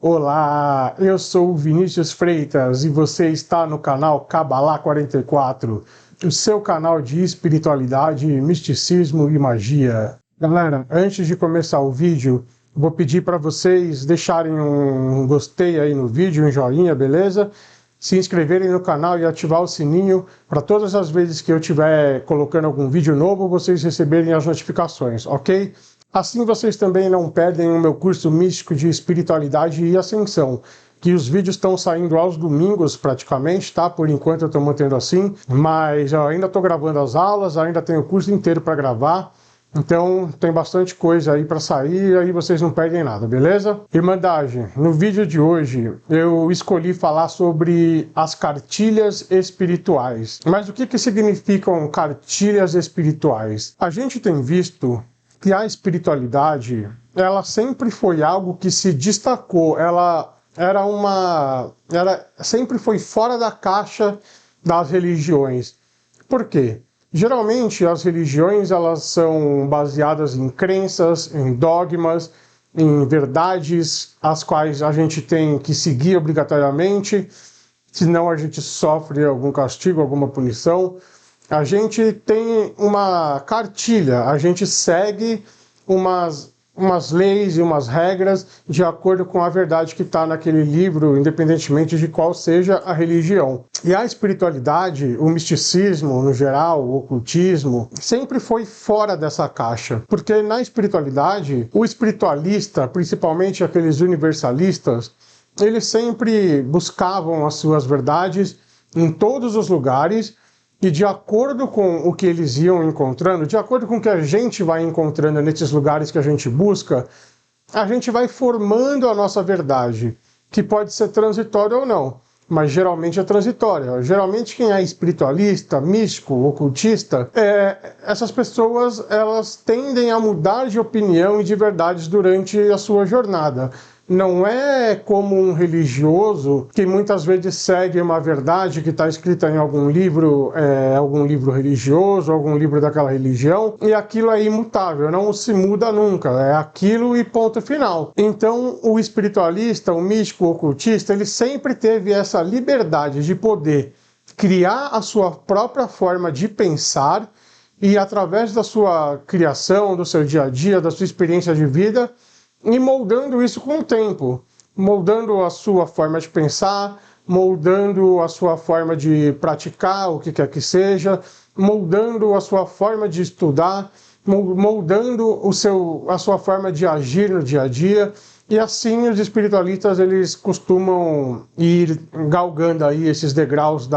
Olá, eu sou o Vinícius Freitas e você está no canal Cabalá 44, o seu canal de espiritualidade, misticismo e magia. Galera, antes de começar o vídeo, vou pedir para vocês deixarem um gostei aí no vídeo, um joinha, beleza? Se inscreverem no canal e ativar o sininho para todas as vezes que eu estiver colocando algum vídeo novo, vocês receberem as notificações, ok? Assim vocês também não perdem o meu curso místico de espiritualidade e ascensão, que os vídeos estão saindo aos domingos praticamente, tá? Por enquanto eu estou mantendo assim, mas eu ainda estou gravando as aulas, ainda tenho o curso inteiro para gravar, então tem bastante coisa aí para sair, aí vocês não perdem nada, beleza? Irmandagem, no vídeo de hoje eu escolhi falar sobre as cartilhas espirituais. Mas o que significam cartilhas espirituais? A gente tem visto que a espiritualidade, ela sempre foi algo que se destacou, ela sempre foi fora da caixa das religiões. Por quê? Geralmente as religiões elas são baseadas em crenças, em dogmas, em verdades as quais a gente tem que seguir obrigatoriamente, senão a gente sofre algum castigo, alguma punição. A gente tem uma cartilha, a gente segue umas leis e umas regras de acordo com a verdade que está naquele livro, independentemente de qual seja a religião. E a espiritualidade, o misticismo no geral, o ocultismo, sempre foi fora dessa caixa. Porque na espiritualidade, o espiritualista, principalmente aqueles universalistas, eles sempre buscavam as suas verdades em todos os lugares, e de acordo com o que eles iam encontrando, de acordo com o que a gente vai encontrando nesses lugares que a gente busca, a gente vai formando a nossa verdade, que pode ser transitória ou não, mas geralmente é transitória. Geralmente quem é espiritualista, místico, ocultista, essas pessoas elas tendem a mudar de opinião e de verdades durante a sua jornada. Não é como um religioso que muitas vezes segue uma verdade que está escrita em algum livro religioso, algum livro daquela religião, e aquilo é imutável, não se muda nunca, é aquilo e ponto final. Então o espiritualista, o místico, o ocultista, ele sempre teve essa liberdade de poder criar a sua própria forma de pensar e através da sua criação, do seu dia a dia, da sua experiência de vida, e moldando isso com o tempo, moldando a sua forma de pensar, moldando a sua forma de praticar o que quer que seja, moldando a sua forma de estudar, moldando a sua forma de agir no dia a dia. E assim os espiritualistas eles costumam ir galgando aí esses degraus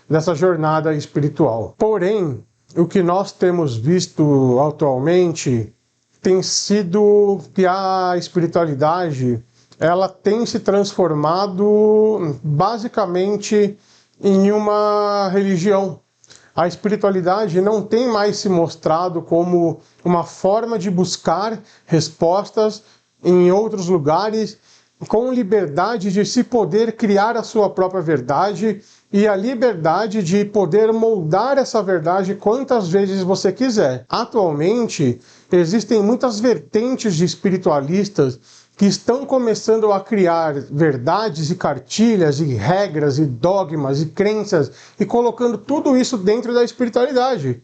dessa jornada espiritual. Porém, o que nós temos visto atualmente tem sido que a espiritualidade ela tem se transformado basicamente em uma religião. A espiritualidade não tem mais se mostrado como uma forma de buscar respostas em outros lugares, com liberdade de se poder criar a sua própria verdade e a liberdade de poder moldar essa verdade quantas vezes você quiser. Atualmente, existem muitas vertentes de espiritualistas que estão começando a criar verdades e cartilhas e regras e dogmas e crenças e colocando tudo isso dentro da espiritualidade.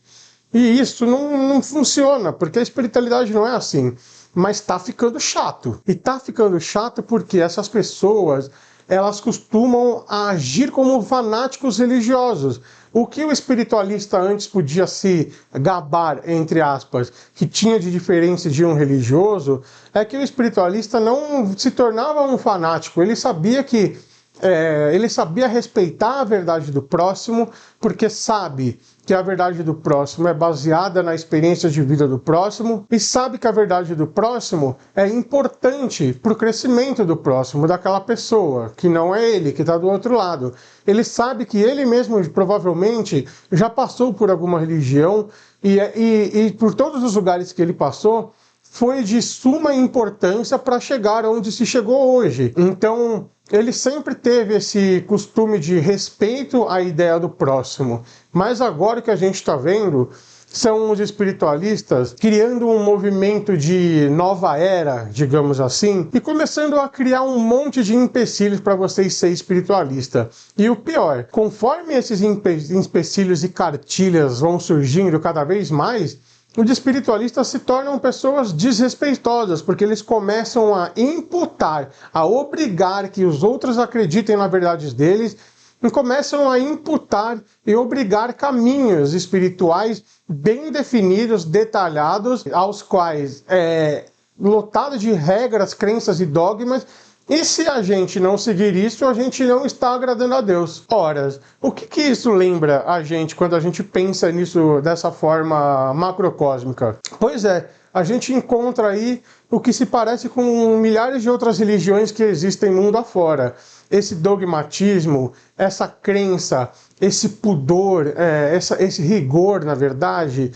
E isso não funciona, porque a espiritualidade não é assim. Mas está ficando chato. E está ficando chato porque essas pessoas elas costumam agir como fanáticos religiosos. O que o espiritualista antes podia se gabar, entre aspas, que tinha de diferença de um religioso, é que o espiritualista não se tornava um fanático. Ele sabia respeitar a verdade do próximo, porque sabe que a verdade do próximo é baseada na experiência de vida do próximo e sabe que a verdade do próximo é importante para o crescimento do próximo, daquela pessoa, que não é ele, que está do outro lado. Ele sabe que ele mesmo provavelmente já passou por alguma religião e por todos os lugares que ele passou, foi de suma importância para chegar onde se chegou hoje. Então, ele sempre teve esse costume de respeito à ideia do próximo. Mas agora que a gente está vendo são os espiritualistas criando um movimento de nova era, digamos assim, e começando a criar um monte de empecilhos para vocês ser espiritualista. E o pior, conforme esses empecilhos e cartilhas vão surgindo cada vez mais, os espiritualistas se tornam pessoas desrespeitosas, porque eles começam a imputar, a obrigar que os outros acreditem na verdade deles, e começam a imputar e obrigar caminhos espirituais bem definidos, detalhados, aos quais lotado de regras, crenças e dogmas. E se a gente não seguir isso, a gente não está agradando a Deus. Ora, o que isso lembra a gente quando a gente pensa nisso dessa forma macrocósmica? Pois é, a gente encontra aí o que se parece com milhares de outras religiões que existem mundo afora. Esse dogmatismo, essa crença, esse pudor, esse rigor, na verdade,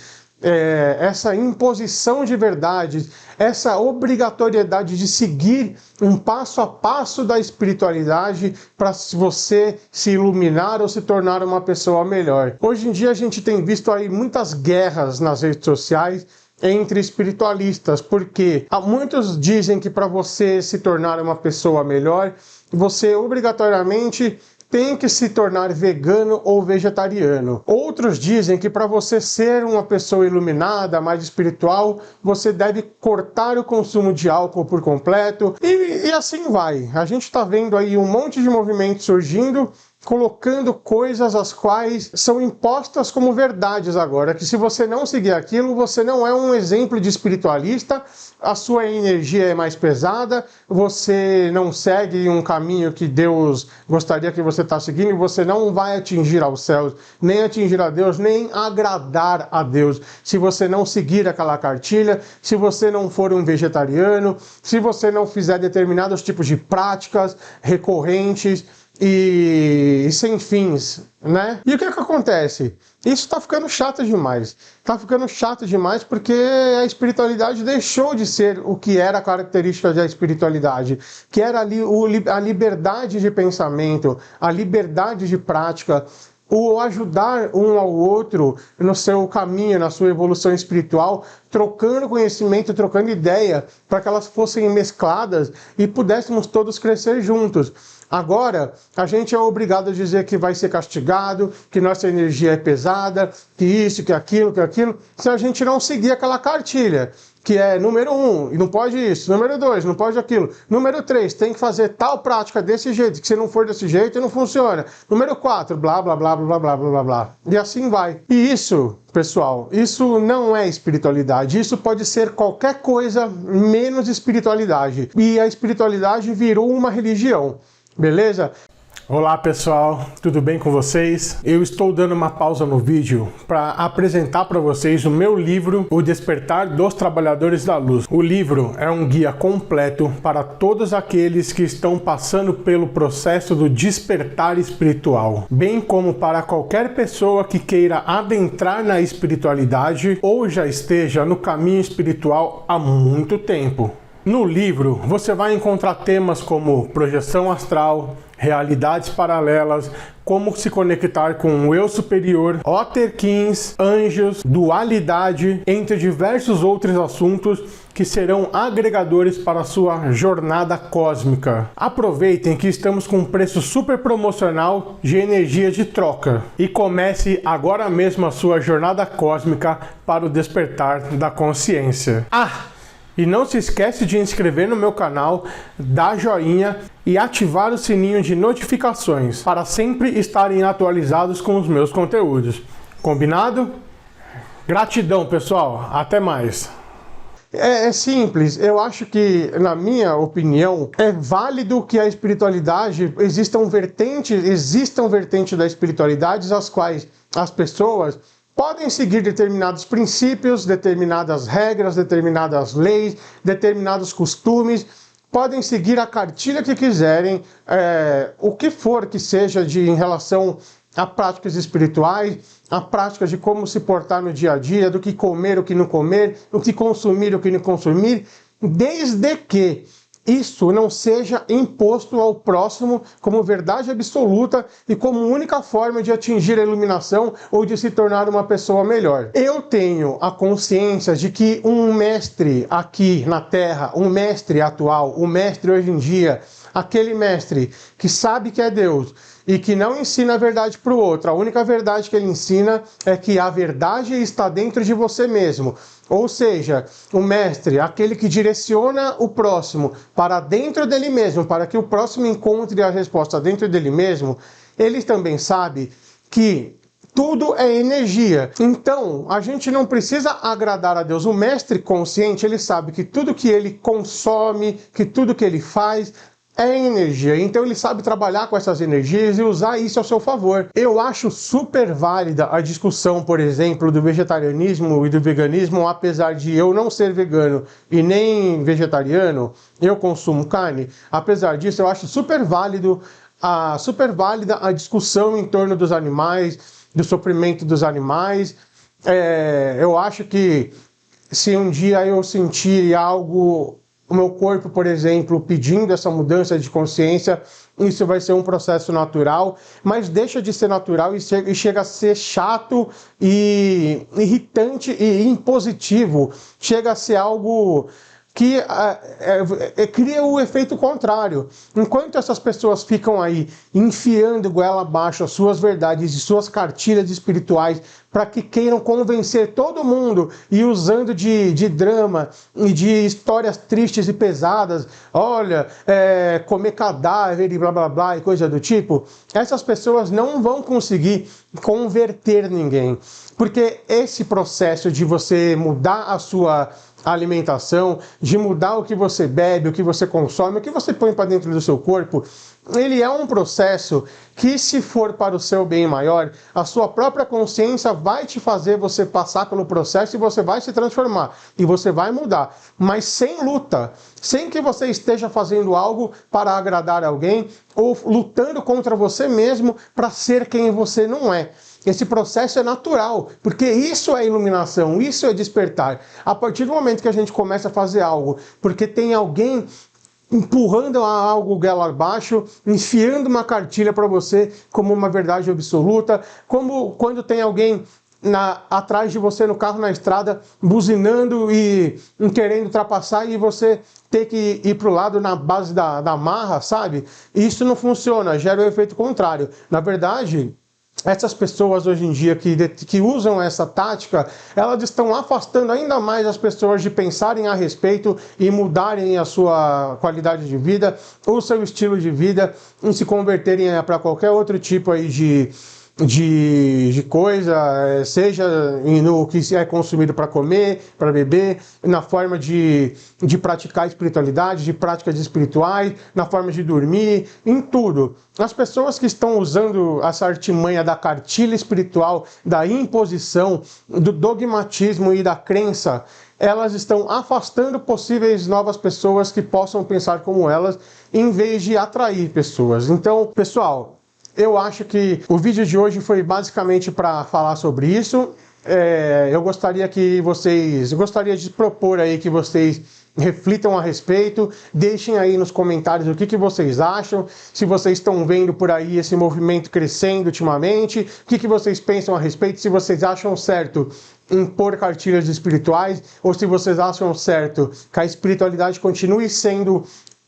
essa imposição de verdades, essa obrigatoriedade de seguir um passo a passo da espiritualidade para você se iluminar ou se tornar uma pessoa melhor. Hoje em dia a gente tem visto aí muitas guerras nas redes sociais entre espiritualistas, porque muitos dizem que para você se tornar uma pessoa melhor, você obrigatoriamente tem que se tornar vegano ou vegetariano. Outros dizem que para você ser uma pessoa iluminada, mais espiritual, você deve cortar o consumo de álcool por completo, e assim vai. A gente está vendo aí um monte de movimentos surgindo, colocando coisas as quais são impostas como verdades agora, que se você não seguir aquilo, você não é um exemplo de espiritualista, a sua energia é mais pesada, você não segue um caminho que Deus gostaria que você está seguindo, e você não vai atingir aos céus, nem atingir a Deus, nem agradar a Deus, se você não seguir aquela cartilha, se você não for um vegetariano, se você não fizer determinados tipos de práticas recorrentes e sem fins, né? E o que acontece? Isso tá ficando chato demais. Tá ficando chato demais porque a espiritualidade deixou de ser o que era a característica da espiritualidade, que era ali a liberdade de pensamento, a liberdade de prática, o ajudar um ao outro no seu caminho, na sua evolução espiritual, trocando conhecimento, trocando ideia, para que elas fossem mescladas e pudéssemos todos crescer juntos. Agora, a gente é obrigado a dizer que vai ser castigado, que nossa energia é pesada, que isso, que aquilo, se a gente não seguir aquela cartilha, que é número 1, e não pode isso, número 2, não pode aquilo, número 3, tem que fazer tal prática desse jeito, que se não for desse jeito não funciona, número 4, blá, blá, blá, blá, blá, blá, blá, blá, e assim vai. E isso, pessoal, isso não é espiritualidade, isso pode ser qualquer coisa menos espiritualidade, e a espiritualidade virou uma religião. Beleza? Olá pessoal, tudo bem com vocês? Eu estou dando uma pausa no vídeo para apresentar para vocês o meu livro O Despertar dos Trabalhadores da Luz. O livro é um guia completo para todos aqueles que estão passando pelo processo do despertar espiritual, bem como para qualquer pessoa que queira adentrar na espiritualidade ou já esteja no caminho espiritual há muito tempo. No livro, você vai encontrar temas como projeção astral, realidades paralelas, como se conectar com o eu superior, Otterkins, anjos, dualidade, entre diversos outros assuntos que serão agregadores para a sua jornada cósmica. Aproveitem que estamos com um preço super promocional de energia de troca e comece agora mesmo a sua jornada cósmica para o despertar da consciência. E não se esquece de inscrever no meu canal, dar joinha e ativar o sininho de notificações para sempre estarem atualizados com os meus conteúdos. Combinado? Gratidão, pessoal. Até mais. É simples, eu acho que, na minha opinião, é válido que a espiritualidade, existam vertentes da espiritualidade as quais as pessoas podem seguir determinados princípios, determinadas regras, determinadas leis, determinados costumes, podem seguir a cartilha que quiserem, o que for que seja em relação a práticas espirituais, a práticas de como se portar no dia a dia, do que comer, o que não comer, o que consumir, o que não consumir, desde que isso não seja imposto ao próximo como verdade absoluta e como única forma de atingir a iluminação ou de se tornar uma pessoa melhor. Eu tenho a consciência de que um mestre aqui na Terra, um mestre atual, um mestre hoje em dia, aquele mestre que sabe que é Deus e que não ensina a verdade para o outro, a única verdade que ele ensina é que a verdade está dentro de você mesmo. Ou seja, o mestre, aquele que direciona o próximo para dentro dele mesmo, para que o próximo encontre a resposta dentro dele mesmo, ele também sabe que tudo é energia. Então, a gente não precisa agradar a Deus. O mestre consciente, ele sabe que tudo que ele consome, que tudo que ele faz é energia, então ele sabe trabalhar com essas energias e usar isso ao seu favor. Eu acho super válida a discussão, por exemplo, do vegetarianismo e do veganismo, apesar de eu não ser vegano e nem vegetariano, eu consumo carne. Apesar disso, eu acho super válida a discussão em torno dos animais, do sofrimento dos animais. Eu acho que se um dia eu sentir algo, o meu corpo, por exemplo, pedindo essa mudança de consciência, isso vai ser um processo natural, mas deixa de ser natural e chega a ser chato e irritante e impositivo. Chega a ser algo que cria o efeito contrário. Enquanto essas pessoas ficam aí enfiando goela abaixo as suas verdades e suas cartilhas espirituais para que queiram convencer todo mundo e usando de drama e de histórias tristes e pesadas, olha, comer cadáver e blá blá blá e coisa do tipo, essas pessoas não vão conseguir converter ninguém. Porque esse processo de você mudar a sua alimentação, de mudar o que você bebe, o que você consome, o que você põe para dentro do seu corpo, ele é um processo que, se for para o seu bem maior, a sua própria consciência vai te fazer você passar pelo processo e você vai se transformar e você vai mudar, mas sem luta, sem que você esteja fazendo algo para agradar alguém ou lutando contra você mesmo para ser quem você não é. Esse processo é natural, porque isso é iluminação, isso é despertar. A partir do momento que a gente começa a fazer algo, porque tem alguém empurrando algo goela abaixo, enfiando uma cartilha para você como uma verdade absoluta, como quando tem alguém atrás de você no carro, na estrada, buzinando e querendo ultrapassar e você ter que ir para o lado na base da marra, sabe? Isso não funciona, gera o efeito contrário. Na verdade, essas pessoas hoje em dia que usam essa tática, elas estão afastando ainda mais as pessoas de pensarem a respeito e mudarem a sua qualidade de vida, o seu estilo de vida, e se converterem para qualquer outro tipo aí de coisa, seja no que é consumido para comer, para beber, na forma de praticar espiritualidade, de práticas espirituais, na forma de dormir, em tudo. As pessoas que estão usando essa artimanha da cartilha espiritual, da imposição, do dogmatismo e da crença, elas estão afastando possíveis novas pessoas que possam pensar como elas, em vez de atrair pessoas. Então, pessoal, eu acho que o vídeo de hoje foi basicamente para falar sobre isso. Eu gostaria de propor aí que vocês reflitam a respeito, deixem aí nos comentários o que vocês acham, se vocês estão vendo por aí esse movimento crescendo ultimamente, o que vocês pensam a respeito, se vocês acham certo impor cartilhas espirituais, ou se vocês acham certo que a espiritualidade continue sendo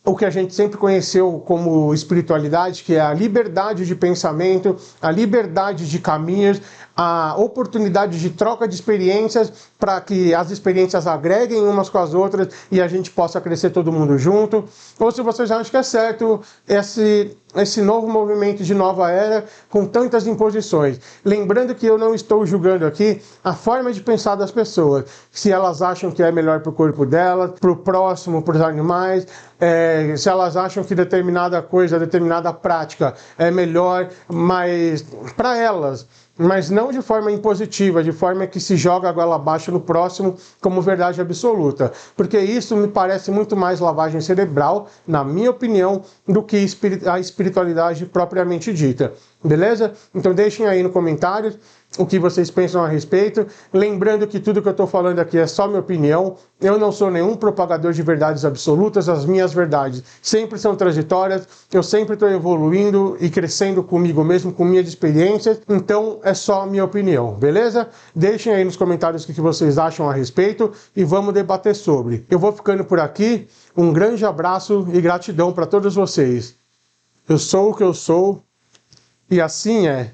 o que a gente sempre conheceu como espiritualidade, que é a liberdade de pensamento, a liberdade de caminhos, a oportunidade de troca de experiências para que as experiências agreguem umas com as outras e a gente possa crescer todo mundo junto. Ou se vocês acham que é certo esse novo movimento de nova era com tantas imposições. Lembrando que eu não estou julgando aqui a forma de pensar das pessoas. Se elas acham que é melhor para o corpo delas, para o próximo, para os animais, se elas acham que determinada coisa, determinada prática é melhor, mas para elas, mas não de forma impositiva, de forma que se joga a goela abaixo no próximo como verdade absoluta. Porque isso me parece muito mais lavagem cerebral, na minha opinião, do que a espiritualidade propriamente dita. Beleza? Então deixem aí no comentário o que vocês pensam a respeito. Lembrando que tudo que eu estou falando aqui é só minha opinião. Eu não sou nenhum propagador de verdades absolutas. As minhas verdades sempre são transitórias. Eu sempre estou evoluindo e crescendo comigo mesmo, com minhas experiências. Então é só minha opinião, beleza? Deixem aí nos comentários o que vocês acham a respeito e vamos debater sobre. Eu vou ficando por aqui. Um grande abraço e gratidão para todos vocês. Eu sou o que eu sou e assim é.